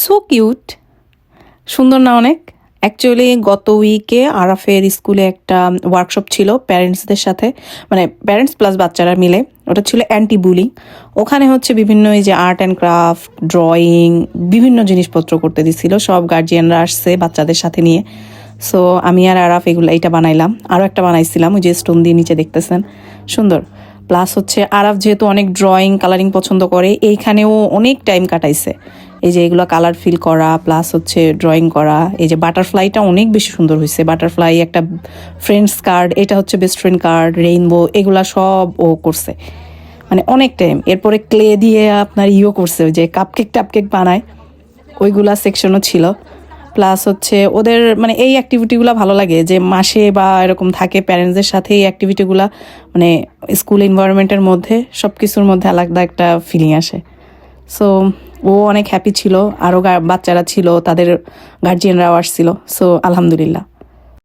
So cute, সুন্দর না অনেক? অ্যাকচুয়ালি গত উইকে আরাফের স্কুলে একটা ওয়ার্কশপ ছিল প্যারেন্টসদের সাথে, মানে প্যারেন্টস প্লাস বাচ্চারা মিলে। ওটা ছিল অ্যান্টি বুলিং। ওখানে হচ্ছে বিভিন্ন এই যে আর্ট অ্যান্ড ক্রাফট, ড্রয়িং, বিভিন্ন জিনিসপত্র করতে দিছিল। সব গার্জিয়ানরা আসছে বাচ্চাদের সাথে নিয়ে। সো আমি আর আরাফ এটা বানাইলাম। আরও একটা বানাইছিলাম, ওই যে স্টোন দিয়ে নিচে দেখতেছেন, সুন্দর। প্লাস হচ্ছে আরাফ যেহেতু অনেক ড্রয়িং কালারিং পছন্দ করে, এইখানেও অনেক টাইম কাটাইছে। এই যে এগুলো কালার ফিল করা প্লাস হচ্ছে ড্রয়িং করা। এই যে বাটারফ্লাইটা অনেক বেশি সুন্দর হয়েছে। বাটারফ্লাই, একটা ফ্রেন্ডস কার্ড, এটা হচ্ছে বেস্ট ফ্রেন্ড কার্ড, রেইনবো, এগুলা সব ও করছে, মানে অনেক টাইম। এরপরে ক্লে দিয়ে আপনার করছে, ওই যে কাপকেক টাপকেক বানায়, ওইগুলা সেকশনও ছিল। প্লাস হচ্ছে ওদের মানে এই অ্যাক্টিভিটিগুলো ভালো লাগে, যে মাসে বা এরকম থাকে প্যারেন্টসদের সাথে এই অ্যাক্টিভিটিগুলো, মানে স্কুল এনভায়রনমেন্টের মধ্যে সব কিছুর মধ্যে আলাদা একটা ফিলিং আসে। সো ও অনেক হ্যাপি ছিল, আরও বাচ্চারা ছিল, তাদের গার্জিয়ানরাও আসছিল। সো আলহামদুলিল্লাহ।